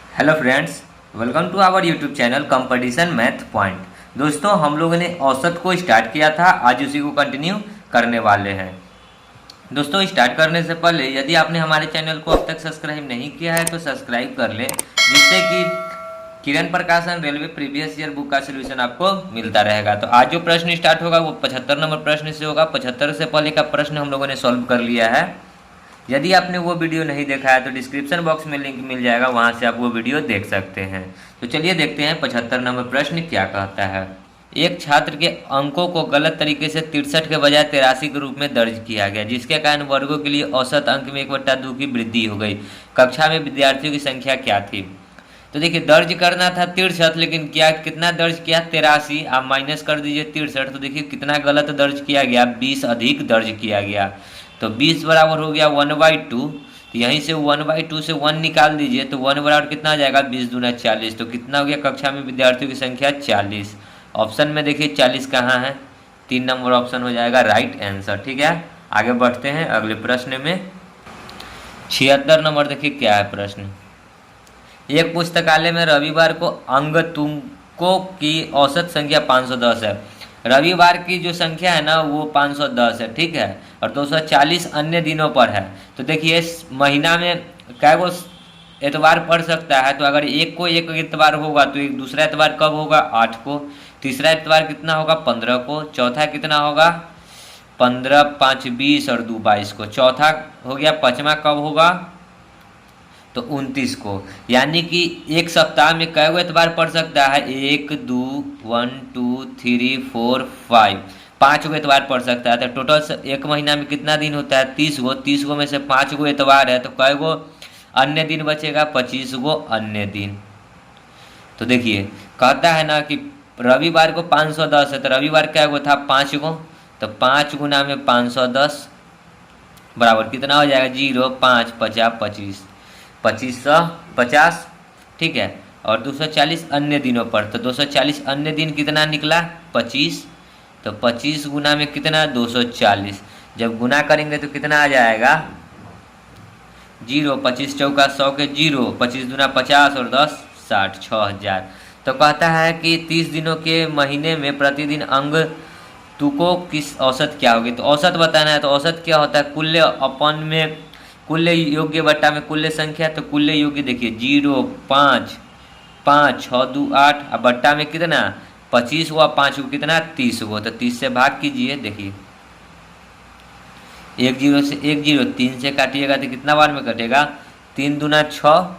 Hello friends, welcome to our YouTube channel competition math point. दोस्तों, हम लोगों ने औसत को स्टार्ट किया था, आज उसी को कंटिन्यू करने वाले हैं। दोस्तों, स्टार्ट करने से पहले यदि आपने हमारे चैनल को अब तक सब्सक्राइब नहीं किया है तो सब्सक्राइब कर लें, जिससे कि किरण प्रकाशन रेलवे प्रीवियस ईयर बुक का सोल्यूशन आपको मिलता रहेगा। तो आज जो प्रश्न स्टार्ट होगा वो 75 नंबर प्रश्न से होगा। 75 से पहले का प्रश्न हम लोगों ने सॉल्व कर लिया है। यदि आपने वो वीडियो नहीं देखा है तो डिस्क्रिप्शन बॉक्स में लिंक मिल जाएगा, वहाँ से आप वो वीडियो देख सकते हैं। तो चलिए देखते हैं 75 नंबर प्रश्न क्या कहता है। एक छात्र के अंकों को गलत तरीके से 63 के बजाय 83 के रूप में दर्ज किया गया, जिसके कारण वर्गों के लिए औसत अंक में 1/2 की वृद्धि हो गई। कक्षा में विद्यार्थियों की संख्या क्या थी? तो देखिए, दर्ज करना था 63, लेकिन क्या कितना दर्ज किया? 83। आप माइनस कर दीजिए 63, तो देखिए कितना गलत दर्ज किया गया, 20 अधिक दर्ज किया गया। तो 20 बराबर हो गया 1/2। तो यहीं से 1/2 से 1 निकाल दीजिए, तो 1 बराबर कितना आ जाएगा? 20 दूना 40। तो कितना हो गया? कक्षा में विद्यार्थियों की संख्या 40। ऑप्शन में देखिए 40 कहाँ है? 3 नंबर ऑप्शन हो जाएगा राइट आंसर। ठीक है, आगे बढ़ते हैं अगले प्रश्न में। 76 नंबर देखिए क्या है प्रश्न। एक पुस्तकालय में रविवार को अंगतुकों की औसत संख्या 510 है। रविवार की जो संख्या है ना वो 510 है, ठीक है, और 240 अन्य दिनों पर है। तो देखिए इस महीना में क्या वो एतवार पड़ सकता है, तो अगर एक को एक एतवार होगा तो एक दूसरा एतवार कब होगा? 8 को। तीसरा एतवार कितना होगा? 15 को। चौथा कितना होगा? 15, 5 20 और 2 22 को। चौथा हो गया। पाँचवा कब होगा? तो 29 को। यानी कि एक सप्ताह में कई गो एतवार पड़ सकता है? 1 2 1 2 3 4 5, 5 गो एतवार पड़ सकता है। तो टोटल एक महीना में कितना दिन होता है? 30 गो। 30 गो में से 5 गो एतवार है, तो कई गो अन्य दिन बचेगा? 25 गो अन्य दिन। तो देखिए कहता है ना कि रविवार को 510 है, तो रविवार क्या गो था? 5 गो। तो 5 गुना में 510 बराबर कितना हो जाएगा? 0 5 50 25, 2550। ठीक है, और 240 अन्य दिनों पर, तो 240 अन्य दिन कितना निकला? 25। तो 25 गुना में कितना? 240। जब गुना करेंगे तो कितना आ जाएगा? 0, 25 चौका 100 के 0, 25 दूना 50 और 10 60, 6000। तो कहता है कि 30 दिनों के महीने में प्रतिदिन अंग तुकों की औसत क्या होगी? तो औसत बताना है। तो औसत क्या होता है? कुल्य अपन में कुल्य योग्य बट्टा में कुल्य संख्या। तो कुल्य योग्य देखिए 0 5 5 6 2 8, अब बट्टा में कितना? 25 हुआ, 5 को कितना? 30 हुआ। तो 30 से भाग कीजिए, देखिए 1 0 से 1 0, 3 से काटिएगा तो कितना बार में कटेगा? 3 दूना 6,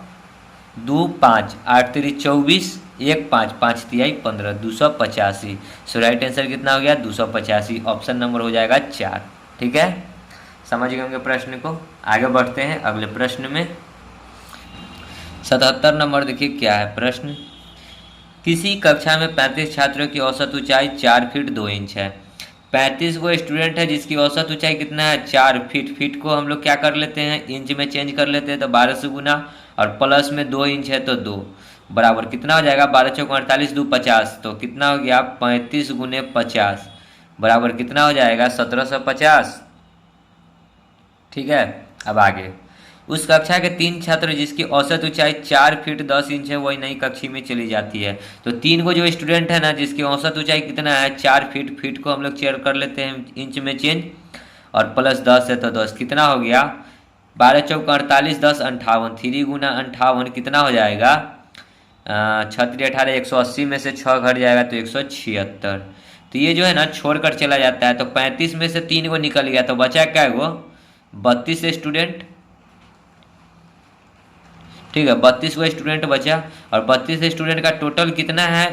2 5, 8 3 24, 1 5 5 तिहाई 15, 285। सो राइट आंसर कितना हो गया? 285। ऑप्शन नंबर हो जाएगा 4। ठीक है, समझ गए होंगे प्रश्न को। आगे बढ़ते हैं अगले प्रश्न में। 77 नंबर देखिए क्या है प्रश्न। किसी कक्षा में 35 छात्रों की औसत ऊंचाई 4 फीट 2 इंच है। 35 गो स्टूडेंट है जिसकी औसत ऊंचाई कितना है? 4 फीट। फीट को हम लोग क्या कर लेते हैं? इंच में चेंज कर लेते हैं, तो 12 से गुना, और प्लस में 2 इंच है तो 2 बराबर कितना हो जाएगा? 12 चौक 48, 2 50। तो कितना हो गया? 35 गुने 50 बराबर कितना हो जाएगा? 1750। ठीक है, अब आगे। उस कक्षा के 3 छात्र जिसकी औसत ऊंचाई 4 फीट 10 इंच है, वही नई कक्षा में चली जाती है। तो 3 को जो स्टूडेंट है ना जिसकी औसत ऊंचाई कितना है? 4 फीट। फीट को हम लोग चेयर कर लेते हैं इंच में चेंज, और प्लस 10 है तो 10 कितना हो गया? 12 चौक 48, 10 58, 3 गुना 58 कितना हो जाएगा? 36 18, 180 में से 6 घट जाएगा तो 176। तो ये जो है ना छोड़कर चला जाता है। तो 35 में से 3 को निकल गया, तो बचा क्या गो? 32 स्टूडेंट। ठीक है, 32 गो स्टूडेंट बचा, और 32 स्टूडेंट का टोटल कितना है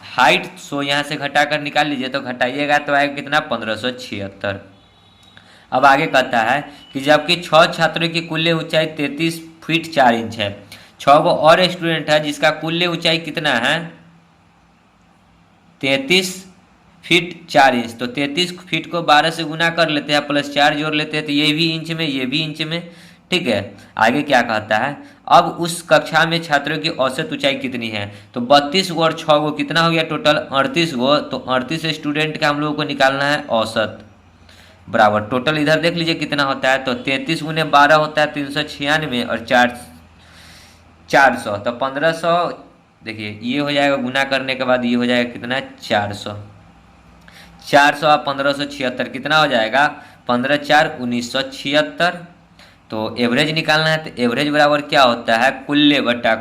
हाइट? सो यहाँ से घटाकर निकाल लीजिए, तो घटाइएगा तो आएगा कितना? 1576। अब आगे कहता है कि जबकि 6 छात्रों की कुल ऊंचाई 33 फीट 4 इंच है, 6 गो और स्टूडेंट है जिसका कुल ऊंचाई कितना है? 33 फीट 4 इंच। तो 33 फीट को 12 से गुना कर लेते हैं, प्लस 4 जोड़ लेते हैं, तो ये भी इंच में, ये भी इंच में। ठीक है, आगे क्या कहता है? अब उस कक्षा में छात्रों की औसत ऊंचाई कितनी है? तो 32 गो और 6 गो कितना हो गया? टोटल 38 गो। तो 38 स्टूडेंट का हम लोगों को निकालना है औसत, बराबर टोटल इधर देख लीजिए कितना होता है। तो 33 गुने 12 होता है 396, और 4 400, तो 1500 देखिए ये हो जाएगा, गुना करने के बाद ये हो जाएगा कितना 400, 400 और 1576 कितना हो जाएगा 15×4=1976। तो एवरेज निकालना है, तो एवरेज बराबर क्या होता है कुल्ले बटा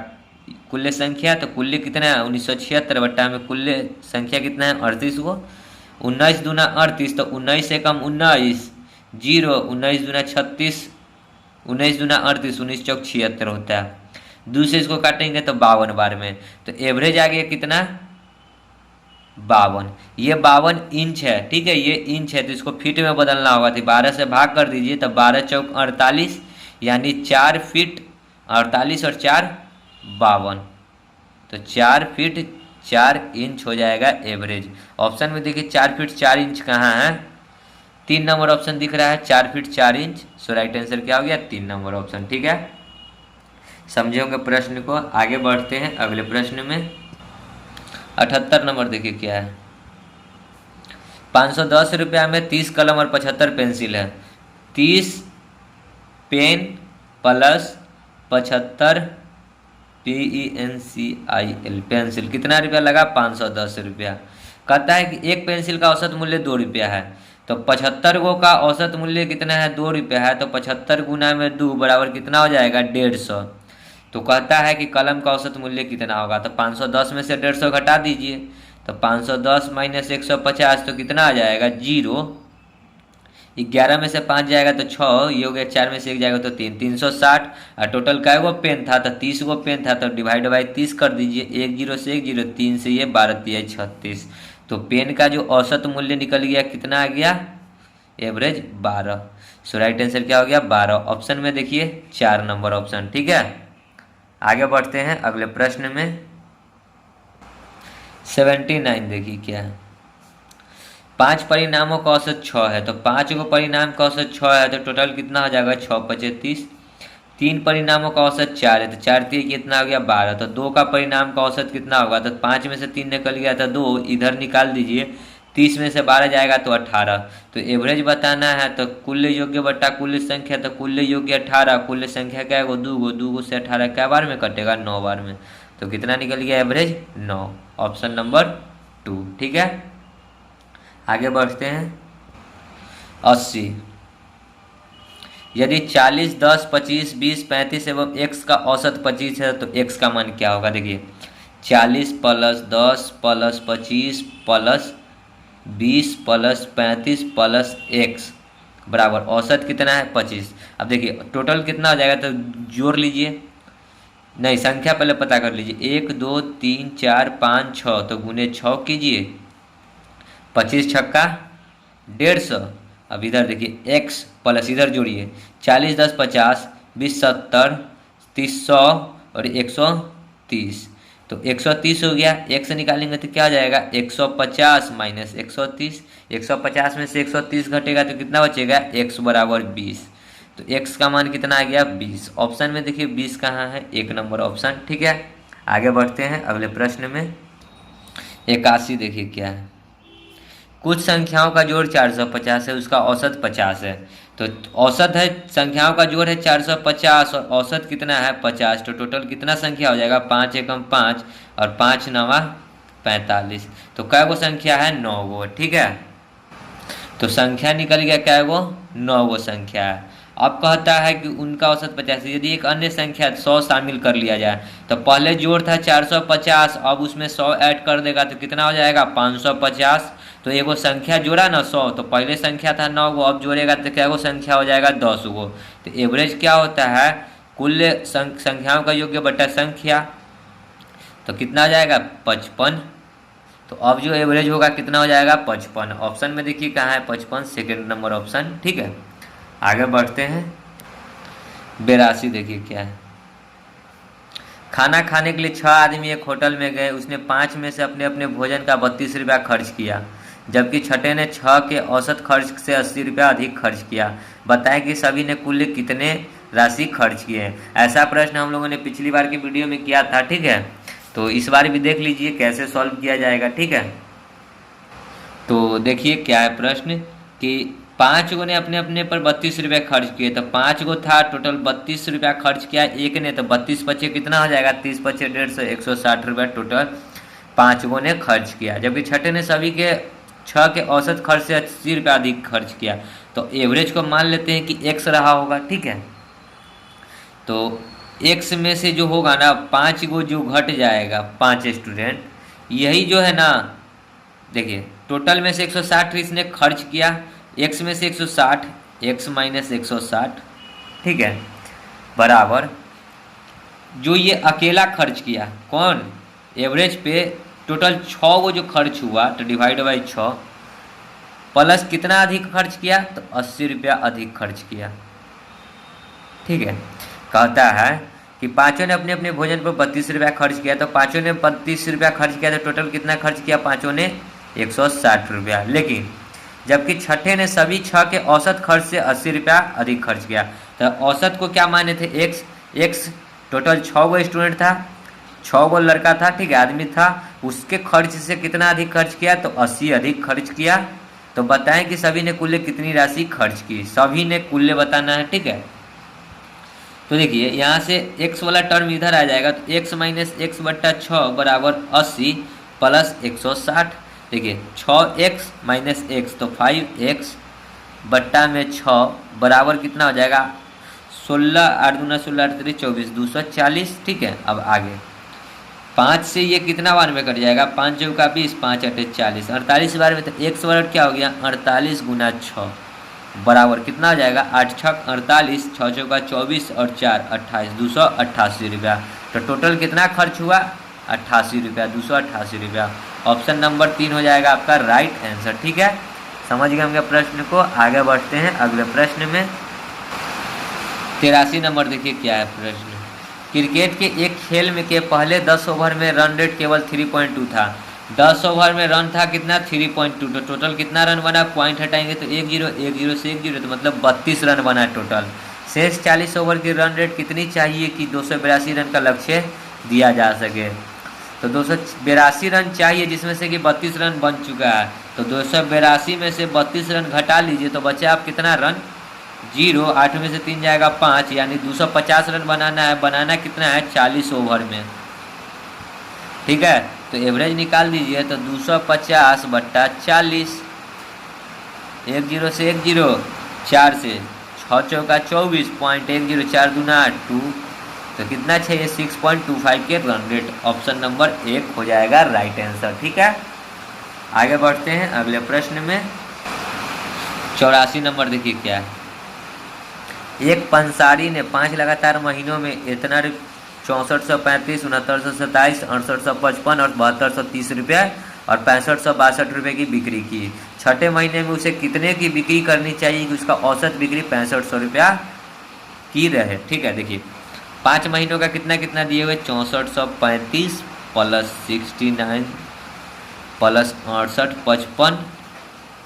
कुल्ले संख्या। तो कुल्ले कितना है 1976 बट्टा में कुल्ले संख्या कितना है 38 को, 19 दूना 38, तो 19 से कम 19 जीरो, 19 दूना 36, 19 दूना 38, 19 चौक 76 होता है। दूसरे इसको काटेंगे तो 52 बार में, तो एवरेज आ गया कितना 52। ये 52 इंच है, ठीक है, ये इंच है तो इसको फीट में बदलना होगा। तो 12 से भाग कर दीजिए, तो 12 चौक 48, यानी 4 फीट 48 और 4 52, तो 4 फीट 4 इंच हो जाएगा एवरेज। ऑप्शन में देखिए 4 फीट 4 इंच कहाँ है, 3 नंबर ऑप्शन दिख रहा है 4 फीट 4 इंच। सो राइट आंसर क्या हो गया 3 नंबर ऑप्शन, ठीक है। समझे होंगे प्रश्न को। आगे बढ़ते हैं अगले प्रश्न में। 78 नंबर देखिए क्या है, 510 रुपया में 30 कलम और 75 पेंसिल है। 30 पेन प्लस 75 PENCIL पेंसिल कितना रुपया लगा 510 रुपया। कहता है कि एक पेंसिल का औसत मूल्य 2 रुपया है, तो 75 गो का औसत मूल्य कितना है 2 रुपया है, तो 75 गुना में 2 बराबर कितना हो जाएगा 150। तो कहता है कि कलम का औसत मूल्य कितना होगा, तो 510 में से 150 घटा दीजिए, तो 510 माइनस 150 तो कितना आ जाएगा 0। 11 में से 5 जाएगा तो 6, ये हो गया 4 में से 1 जाएगा तो 3, 360। और टोटल कै गो पेन था, तो 30 गो पेन था, तो डिवाइड बाई 30 कर दीजिए, 1 0 से 1 0, 3 से ये 12 3 36। तो पेन का जो औसत मूल्य निकल गया कितना आ गया एवरेज 12। सो राइट आंसर क्या हो गया 12। ऑप्शन में देखिए 4 नंबर ऑप्शन, ठीक है। आगे बढ़ते हैं अगले प्रश्न में। 79 देखिए क्या है, 5 परिणामों का औसत 6 है, तो 5 को परिणाम का औसत 6 है, तो टोटल कितना हो जाएगा 6 5 30। 3 परिणामों का औसत 4 है, तो 4 3 कितना हो गया 12। तो 2 का परिणाम का औसत कितना होगा, तो 5 में से 3 निकल गया था 2, इधर निकाल दीजिए, 30 में से 12 जाएगा तो 18। तो एवरेज बताना है, तो कुल योग्य बट्टा कुल संख्या, तो कुल योग्य 18, कुल संख्या क्या है 2 2 से 18 क्या बार में कटेगा 9 बार में, तो कितना निकल गया एवरेज 9। ऑप्शन नंबर 2, ठीक है। आगे बढ़ते हैं 80। यदि 40 10 25 20 35 एवं x का औसत 25 है, तो x का मान क्या होगा। देखिए 40 plus 10 plus 25 plus 20 plus 35 plus x बराबर औसत कितना है 25। अब देखिए टोटल कितना हो जाएगा, तो जोड़ लीजिए, नहीं संख्या पहले पता कर लीजिए, 1 2 3 4 5 6, तो गुने 6 कीजिए, 25 छक्का 150। अब इधर देखिए x प्लस इधर जोड़िए, 40 10 50 20 70 30 100 और 130, तो 130 हो गया। x निकालेंगे तो क्या हो जाएगा 150 माइनस 130, 150 में से 130 घटेगा तो कितना बचेगा x बराबर 20। तो x का मान कितना आ गया 20। ऑप्शन में देखिए 20 कहाँ है 1 नंबर ऑप्शन, ठीक है। आगे बढ़ते हैं अगले प्रश्न में। 81 देखिए क्या है, कुछ संख्याओं का जोड़ 450 है, उसका औसत 50 है। तो औसत है संख्याओं का जोड़ है 450 और औसत कितना है 50, तो टोटल कितना संख्या हो जाएगा 5 एकम 5 और 5 नवा 45। तो कै गो संख्या है 9 गो, ठीक है। तो संख्या निकल गया कै गो 9 गो संख्या है। अब कहता है कि उनका औसत 50 है। यदि एक अन्य संख्या 100 शामिल कर लिया जाए, तो पहले जोड़ था 450, अब उसमें 100 ऐड कर देगा तो कितना हो जाएगा 550। तो एगो संख्या जोड़ा ना 100, तो पहले संख्या था 9 गो, अब जोड़ेगा तो क्या गो संख्या हो जाएगा 10 गो। तो एवरेज क्या होता है कुल संख्याओं का योग्य बटा संख्या, तो कितना हो जाएगा 55। तो अब जो एवरेज होगा कितना हो जाएगा 55। ऑप्शन में देखिए कहाँ है 55, सेकेंड नंबर ऑप्शन, ठीक है। आगे बढ़ते हैं 82 देखिए क्या है, खाना खाने के लिए 6 आदमी एक होटल में गए, उसने 5 में से अपने अपने भोजन का 32 रुपया खर्च किया, जबकि छठे ने 6 के औसत खर्च से 80 रुपया अधिक खर्च किया। बताएं कि सभी ने कुल कितने राशि खर्च किए हैं। ऐसा प्रश्न हम लोगों ने पिछली बार की वीडियो में किया था, ठीक है। तो इस बार भी देख लीजिए कैसे सॉल्व किया जाएगा, ठीक है। तो देखिए क्या है प्रश्न कि 5 गो ने अपने अपने पर 32 रुपया खर्च किए, तो 5 गो था टोटल 32 रुपया खर्च किया एक ने, तो 32 पचे कितना हो जाएगा, 30 पचे 150, 160 रुपया टोटल 5 गो ने खर्च किया। जबकि छठे ने सभी के 6 के औसत खर्च से 80 रुपया अधिक खर्च किया। तो एवरेज को मान लेते हैं कि x रहा होगा, ठीक है। तो x में से जो होगा ना 5 गो जो घट जाएगा 5 स्टूडेंट, यही जो है ना, देखिए टोटल में से 160 इसने खर्च किया, x में से 160, x माइनस 160, ठीक है, बराबर जो ये अकेला खर्च किया कौन, एवरेज पे टोटल 6 गो जो खर्च हुआ, तो डिवाइड बाई 6 प्लस कितना अधिक खर्च किया, तो 80 रुपया अधिक खर्च किया, ठीक है। कहता है कि पाँचों ने अपने अपने भोजन पर 32 रुपया खर्च किया, तो पाँचों ने 32 रुपया खर्च किया, तो टोटल कितना खर्च किया, पाँचों ने 160 रुपया। लेकिन जबकि छठे ने सभी 6 के औसत खर्च से 80 रुपया अधिक खर्च किया। तो औसत को क्या माने थे, एक्स टोटल 6 गो स्टूडेंट था, 6 गो लड़का था, ठीक है, आदमी था, उसके खर्च से कितना अधिक खर्च किया, तो 80 अधिक खर्च किया। तो बताएं कि सभी ने कुल कितनी राशि खर्च की, सभी ने कुल बताना है, ठीक है। तो देखिए यहाँ से x वाला टर्म इधर आ जाएगा, तो x माइनस एक्स बट्टा 6 बराबर 80 प्लस 160। देखिए 6x माइनस एक्स, तो 5x बट्टा में 6 बराबर कितना हो जाएगा, 16, 8 दूना 16, 8 3 24, 240, ठीक है। अब आगे 5 से ये कितना बार में कट जाएगा, 5 चौका 20, 5 अटे 40, 48 बार में, तो x बराबर क्या हो गया, 48 गुना 6 बराबर कितना हो जाएगा, 8 छक 48, 6 चौका 24 और 4 28, 288 रुपया। तो टोटल कितना खर्च हुआ, 88 रुपया, 288 रुपया। ऑप्शन नंबर 3 हो जाएगा आपका राइट आंसर, ठीक है। समझ गए होंगे प्रश्न को। आगे बढ़ते हैं अगले प्रश्न में। 83 नंबर देखिए क्या है प्रश्न। क्रिकेट के एक खेल में के पहले 10 ओवर में रन रेट केवल 3.2 था। 10 ओवर में रन था कितना, 3.2, तो टोटल कितना रन बना, पॉइंट हटाएंगे तो 1-0, 1-0 से 1-0, तो मतलब 32 रन बना टोटल। शेष 40 ओवर की रन रेट कितनी चाहिए कि 282 रन का लक्ष्य दिया जा सके। तो 282 रन चाहिए, जिसमें से कि 32 रन बन चुका है। तो 282 में से 32 रन घटा लीजिए, तो बचे आप कितना रन, 0, 8 में से 3 जाएगा 5, यानी 250 रन बनाना है। बनाना कितना है, 40 ओवर में, ठीक है। तो एवरेज निकाल दीजिए, तो 250 बट्टा 40, 1-0 से 1-0, 4 से 6 चौका 24, पॉइंट 1-0, 4 दूना 2, तो कितना चाहिए, 6.25 के रन रेट। ऑप्शन नंबर 1 हो जाएगा राइट आंसर, ठीक है। आगे बढ़ते हैं अगले प्रश्न में। 84 नंबर देखिए क्या है। एक पंसारी ने 5 लगातार महीनों में इतना 6435, 6927, 6855 और 7230 रुपया और 6562 रुपये की बिक्री की। छठे महीने में उसे कितने की बिक्री करनी चाहिए कि उसका औसत बिक्री 6500 रुपया की रहे, ठीक है। देखिए 5 महीनों का कितना कितना दिए हुए, 6435 प्लस 69 प्लस 6855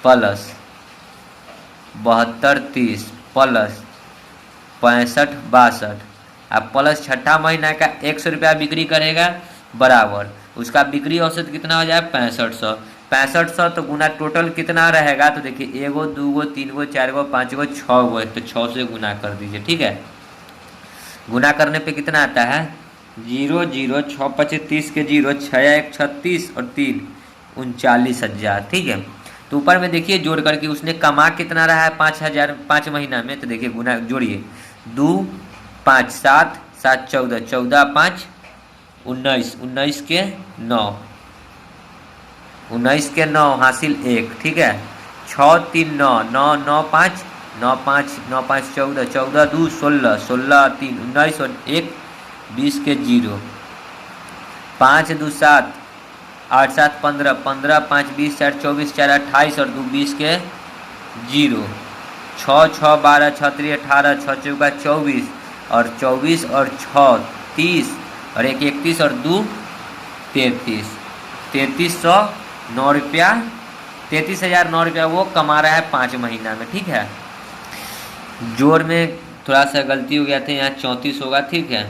प्लस 7230 प्लस 6562, अब प्लस छठा महीना का 100 रुपया बिक्री करेगा, बराबर उसका बिक्री औसत कितना हो जाए, 6500। 6500 तो गुना टोटल कितना रहेगा, तो देखिए 1 गो 2 गो 3 गो 4 गो 5 गो 6 गो, तो 6 से गुना कर दीजिए, ठीक है। गुना करने पे कितना आता है, 0 0 6 5 30 के 0, 6 1 36 और 3 39,000, ठीक है। तो ऊपर में देखिए जोड़ करके उसने कमा कितना रहा है, 5000 5 महीना में। तो देखिए गुना जोड़िए, 2 5 7 7 14, 14 5 19, 19 के 9, 19 के 9 हासिल 1, ठीक है। 6 3 9 9 9 5 9 5 9 5 14, 14 2 16, 16 3 19 और 1 20 के 0, 5 2 7 8 7 15, 15 5 20 4 24, 4 28 और 2 20 के 0, 6 6 12 6 3 18, 6 चौका 24 और 24 और 6 30 और 1 31 और 2 33, 3309 रुपया, 33,009 रुपया वो कमा रहा है 5 महीना में, ठीक है। जोड़ में थोड़ा सा गलती हो गया था, यहाँ 34 होगा, ठीक है।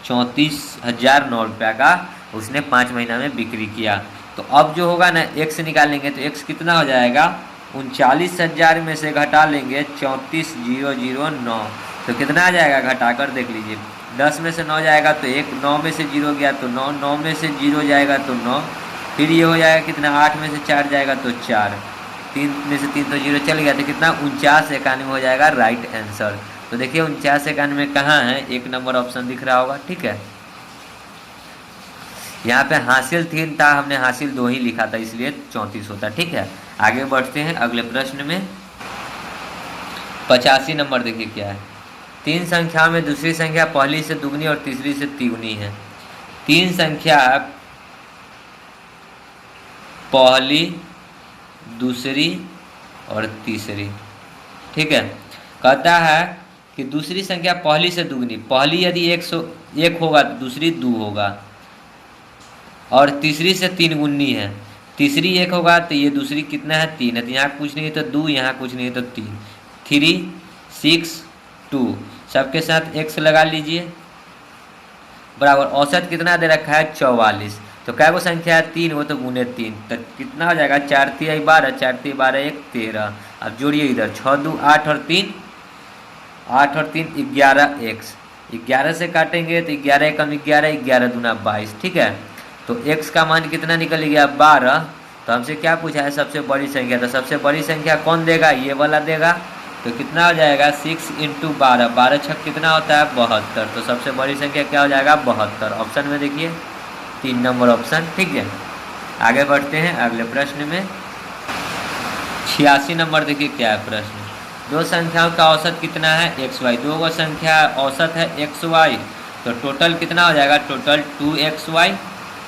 34,009 रुपया का उसने 5 महीना में बिक्री किया। तो अब जो होगा ना x निकालेंगे, तो x कितना हो जाएगा, 39,000 में से घटा लेंगे 34,009, तो कितना आ जाएगा घटाकर देख लीजिए। 10 में से 9 जाएगा तो 1, 9 में से 0 गया तो 9, 9 में से 0 जाएगा तो 9, फिर ये हो जाएगा कितना, 8 में से 4 जाएगा तो 4, 3 में से 3 तो 0 चल गया, तो कितना 4991 हो जाएगा राइट आंसर। तो देखिए 4991 कहाँ है, 1 नंबर ऑप्शन दिख रहा होगा। ठीक है, यहाँ पे हासिल 3 था, हमने हासिल 2 ही लिखा था, इसलिए 34 होता। ठीक है, आगे बढ़ते हैं अगले प्रश्न में। 85 नंबर देखिए क्या है। 3 संख्याओं में दूसरी संख्या पहली से दुगनी और तीसरी से तिगुनी है। 3 संख्या पहली, दूसरी और तीसरी। ठीक है, कहता है कि दूसरी संख्या पहली से दुगनी, पहली यदि 1 होगा तो दूसरी 2 होगा, और तीसरी से 3 गुनी है। तीसरी 1 होगा तो ये दूसरी कितना है, 3 है, तो यहाँ कुछ नहीं है तो 2, यहाँ कुछ नहीं है तो 3, 3, 6, 2, सबके साथ x लगा लीजिए, बराबर औसत कितना दे रखा है 44। तो क्या वो संख्या है 3, वो तो गुने 3, तो कितना हो जाएगा 4 3 12, 4 3 12 1 13। अब जोड़िए इधर 6 2 8 और 3, 8 और 3 11 x, 11 से काटेंगे तो 11 कम 11, 11 दूना 22। ठीक है, तो x का मान कितना निकल गया 12। तो हमसे क्या पूछा है, सबसे बड़ी संख्या, तो सबसे बड़ी संख्या कौन देगा, ये वाला देगा। तो कितना हो जाएगा 6 × 12, 12 छक कितना होता है 72। तो सबसे बड़ी संख्या क्या हो जाएगा 72, ऑप्शन में देखिए 3 नंबर ऑप्शन। ठीक है, आगे बढ़ते हैं अगले प्रश्न में। 86 नंबर देखिए क्या है प्रश्न। 2 संख्याओं का औसत कितना है xy, 2 को संख्या औसत है xy, तो टोटल कितना हो जाएगा, टोटल 2xy।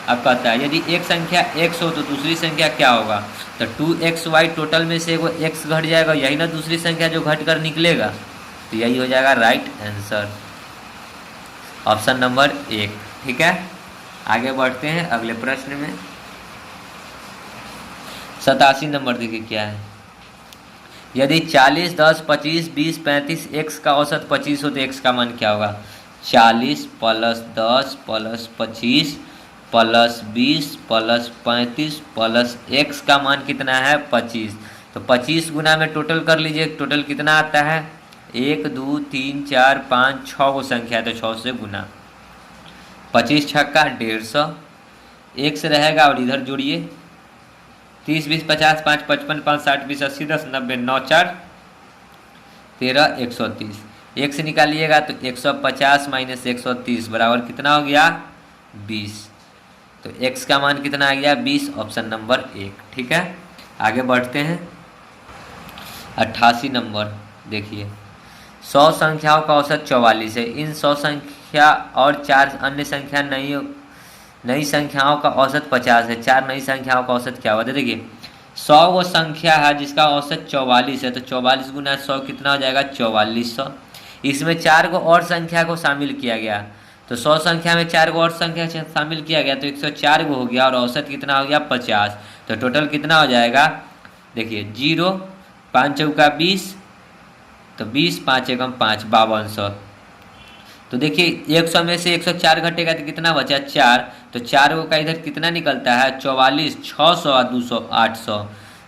अब कहता है यदि एक संख्या x हो तो दूसरी संख्या क्या होगा, तो 2xy टोटल में से एगो x घट जाएगा, यही ना दूसरी संख्या जो घट कर निकलेगा, तो यही हो जाएगा राइट आंसर, ऑप्शन नंबर 1। ठीक है, आगे बढ़ते हैं अगले प्रश्न में। 87 नंबर देखिए क्या है। यदि 40 10 25 20 35 x का औसत 25 हो तो x का मान क्या होगा, 40 + 10 + 25 + 20 + 35 + x का मान कितना है 25। तो 25 गुना में टोटल कर लीजिए, टोटल कितना आता है 1 2 3 4 5 6 को संख्या है, तो 6 से गुना, 25 छक्का 150, x रहेगा और इधर जोड़िए 30 20 50 5 55 5 60 20 80 10 90 9 4 13 130, x निकालिएगा तो 150 - 130 बराबर कितना हो गया 20। तो x का मान कितना आ गया 20, ऑप्शन नंबर 1। ठीक है, आगे बढ़ते हैं। 88 नंबर देखिए। 100 संख्याओं का औसत 44 है। इन 100 संख्या और 4 अन्य संख्या नई संख्याओं का औसत 50 है। 4 नई संख्याओं का औसत क्या होता है, देखिए 100 वो संख्या है जिसका औसत 44 है, तो 44 गुना 100 कितना हो जाएगा 4400। इसमें 4 को और संख्या को शामिल किया गया, तो 100 संख्या में 4 को और संख्या शामिल किया गया तो 104 को हो गया, और औसत कितना हो गया 50। तो टोटल कितना हो जाएगा, देखिए 0 5 चौका 20, तो 20 5 एकम 5 5200। तो देखिए 100 में से 104 घटेगा तो कितना बचा 4, तो 4 का इधर कितना निकलता है 44, 600 और 200 800।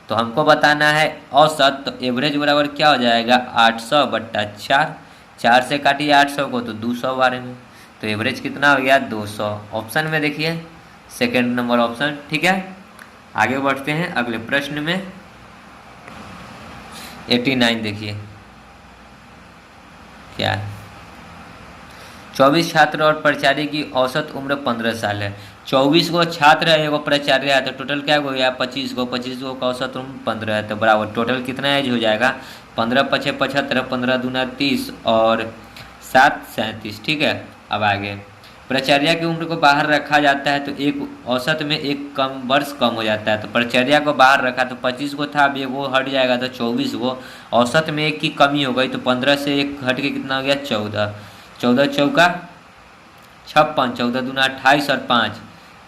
तो हमको बताना है औसत, तो एवरेज बराबर क्या हो जाएगा 800/4, 4 से काटिए 800 को तो 200 बारे में, तो एवरेज कितना हो गया 200, ऑप्शन में देखिए सेकेंड नंबर ऑप्शन। ठीक है, आगे बढ़ते हैं अगले प्रश्न में। 89 देखिए क्या है। 24 छात्र और प्राचार्य की औसत उम्र 15 साल है। 24 गो छात्र है, एगो प्राचार्य है, तो टोटल क्या हो गया 25 गो, 25 गो का औसत उम्र 15 है, तो बराबर टोटल कितना एज हो जाएगा 15 × 5 = 75, 15 दूना 30 और 7 37। ठीक है, अब आगे प्राचार्य की उम्र को बाहर रखा जाता है तो एक औसत में एक वर्ष कम हो जाता है। तो प्राचार्य को बाहर रखा तो 25 गो था, अब एक वो हट जाएगा तो 24 गो, औसत में एक की कमी हो गई, तो 15 से एक घट के कितना हो गया 14, 14 चौका 56, 14 दूना 28 और 5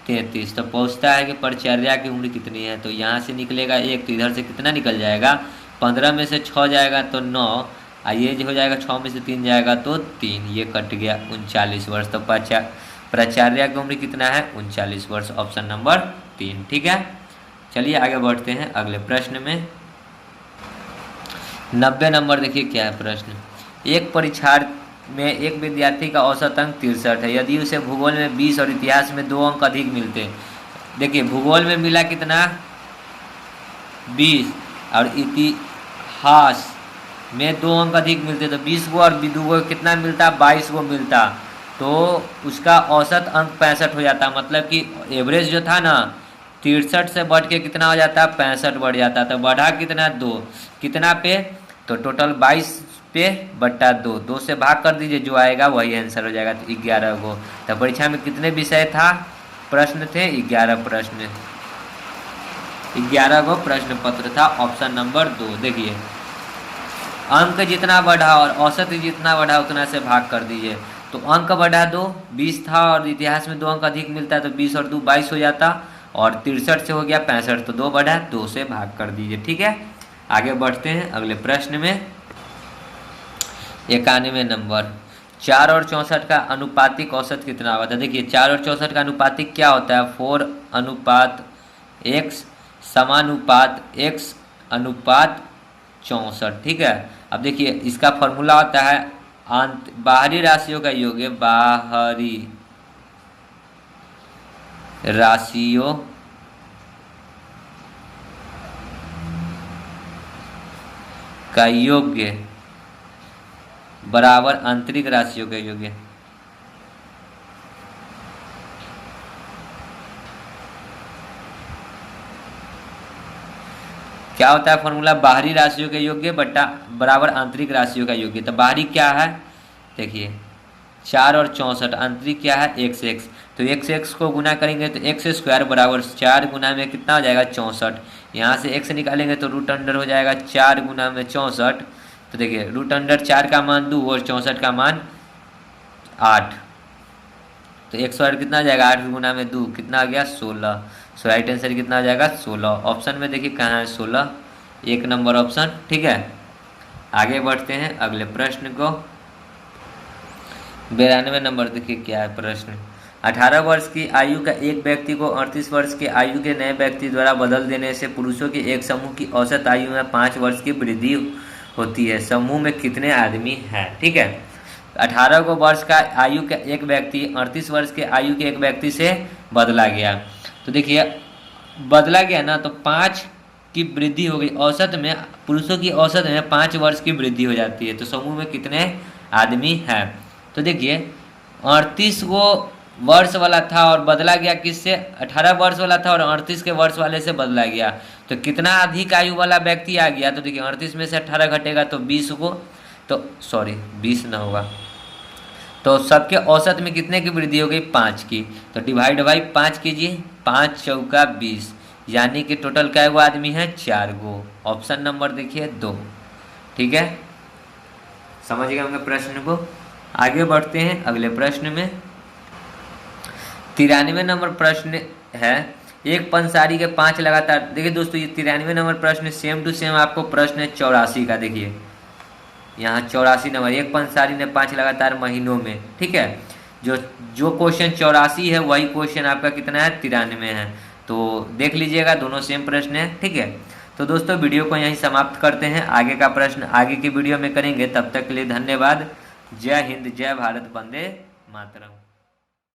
33। तो पूछता है कि प्राचार्य की उम्र कितनी है, तो यहाँ से निकलेगा 1, तो इधर से कितना निकल जाएगा 15 में से 6 जाएगा तो 9, ये जो हो जाएगा 6 में से 3 जाएगा तो 3, ये कट गया 39 वर्ष। तो प्राचार्य की उम्र कितना है 39 वर्ष, ऑप्शन नंबर 3। ठीक है, चलिए आगे बढ़ते हैं अगले प्रश्न में। 90 नंबर देखिए क्या है प्रश्न। एक परीक्षार्थी में एक विद्यार्थी का औसत अंक 63 है, यदि उसे भूगोल में 20 और इतिहास में 2 अंक अधिक मिलते। देखिए भूगोल में मिला कितना 20 और इतिहास में 2 अंक अधिक मिलते, तो 20 को और 2 को कितना मिलता 22 को मिलता, तो उसका औसत अंक 65 हो जाता। मतलब कि एवरेज जो था ना 63 से बढ़ के कितना हो जाता 65 बढ़ जाता। तो बढ़ा कितना 2, कितना पे तो टोटल 22 पे बट्टा 2, 2 से भाग कर दीजिए, जो आएगा वही आंसर हो जाएगा। तो 11 को। तो परीक्षा में कितने विषय था प्रश्न थे 11 प्रश्न, 11 को प्रश्न पत्र था। ऑप्शन नंबर 2 देखिए अंक जितना बढ़ा और औसत जितना बढ़ा उतना से भाग कर दीजिए। तो अंक बढ़ा 2, 20 था और इतिहास में 2 अंक अधिक मिलता है, तो 20 और 2 22 हो जाता, और 63 से हो गया 65, तो 2 बढ़ा 2 से भाग कर दीजिए। ठीक है, आगे बढ़ते हैं अगले प्रश्न में। 91 नंबर 4 और 64 का अनुपातिक औसत कितना होता है। देखिए 4 और 64 का अनुपातिक क्या होता है 4 अनुपात x समानुपात x अनुपात 64। ठीक है, अब देखिए इसका फॉर्मूला होता है बाहरी राशियों का योग, बाहरी राशियों का योग्य बराबर आंतरिक राशियों का योग्य। क्या होता है फॉर्मूला बाहरी राशियों के योग्य बट्टा बराबर आंतरिक राशियों का योग्य। तो बाहरी क्या है देखिए 4 और 64, आंतरिक क्या है x x, तो x x को गुना करेंगे तो x स्क्वायर बराबर 4 गुना में कितना हो जाएगा 64। यहाँ से x निकालेंगे तो रूट अंडर हो जाएगा 4 गुना में 64। तो देखिए रूट अंडर 4 का मान 2 और 64 का मान 8, तो x स्क्वायर कितना आ जाएगा 8 गुना में 2 कितना आ गया 16। सो राइट आंसर कितना आ जाएगा 16। ऑप्शन में देखिए कहाँ है 16, 1 नंबर ऑप्शन। ठीक है, आगे बढ़ते हैं अगले प्रश्न को। 92 नंबर देखिए क्या है प्रश्न। 18 वर्ष की आयु का एक व्यक्ति को 38 वर्ष की आयु के नए व्यक्ति द्वारा बदल देने से पुरुषों के एक समूह की औसत आयु में 5 वर्ष की वृद्धि होती है। समूह में कितने आदमी हैं। ठीक है, 18 को वर्ष का आयु का एक व्यक्ति 38 वर्ष के आयु के एक व्यक्ति से बदला गया। तो देखिए बदला गया ना, तो 5 की वृद्धि हो गई। औसत में पुरुषों की औसत में 5 वर्ष की वृद्धि हो जाती है। तो समूह में कितने आदमी हैं। तो देखिए 38 वो वर्ष वाला था और बदला गया किससे 18 वर्ष वाला था और 38 के वर्ष वाले से बदला गया, तो कितना अधिक आयु वाला व्यक्ति आ गया। तो देखिए 38 में से 18 घटेगा तो 20 को, तो सॉरी 20 ना होगा, तो सबके औसत में कितने की वृद्धि हो गई 5 की। तो डिवाइड बाई 5 कीजिए, 5 चौका 20, यानी कि टोटल क्या गो आदमी है 4 गो। ऑप्शन नंबर देखिए 2। ठीक है, समझ गए होंगे प्रश्न को। आगे बढ़ते हैं अगले प्रश्न में। 93 नंबर प्रश्न है एक पंसारी के 5 लगातार। देखिए दोस्तों ये 93 नंबर प्रश्न सेम टू सेम आपको प्रश्न है 84 का। देखिए यहाँ 84 नंबर, एक पंसारी ने 5 लगातार महीनों में। ठीक है, जो क्वेश्चन 84 है वही क्वेश्चन आपका कितना है 93 है। तो देख लीजिएगा दोनों सेम प्रश्न है। ठीक है, तो दोस्तों वीडियो को यहीं समाप्त करते हैं। आगे का प्रश्न आगे की वीडियो में करेंगे। तब तक के लिए धन्यवाद। जय हिंद, जय भारत, वंदे मातरम।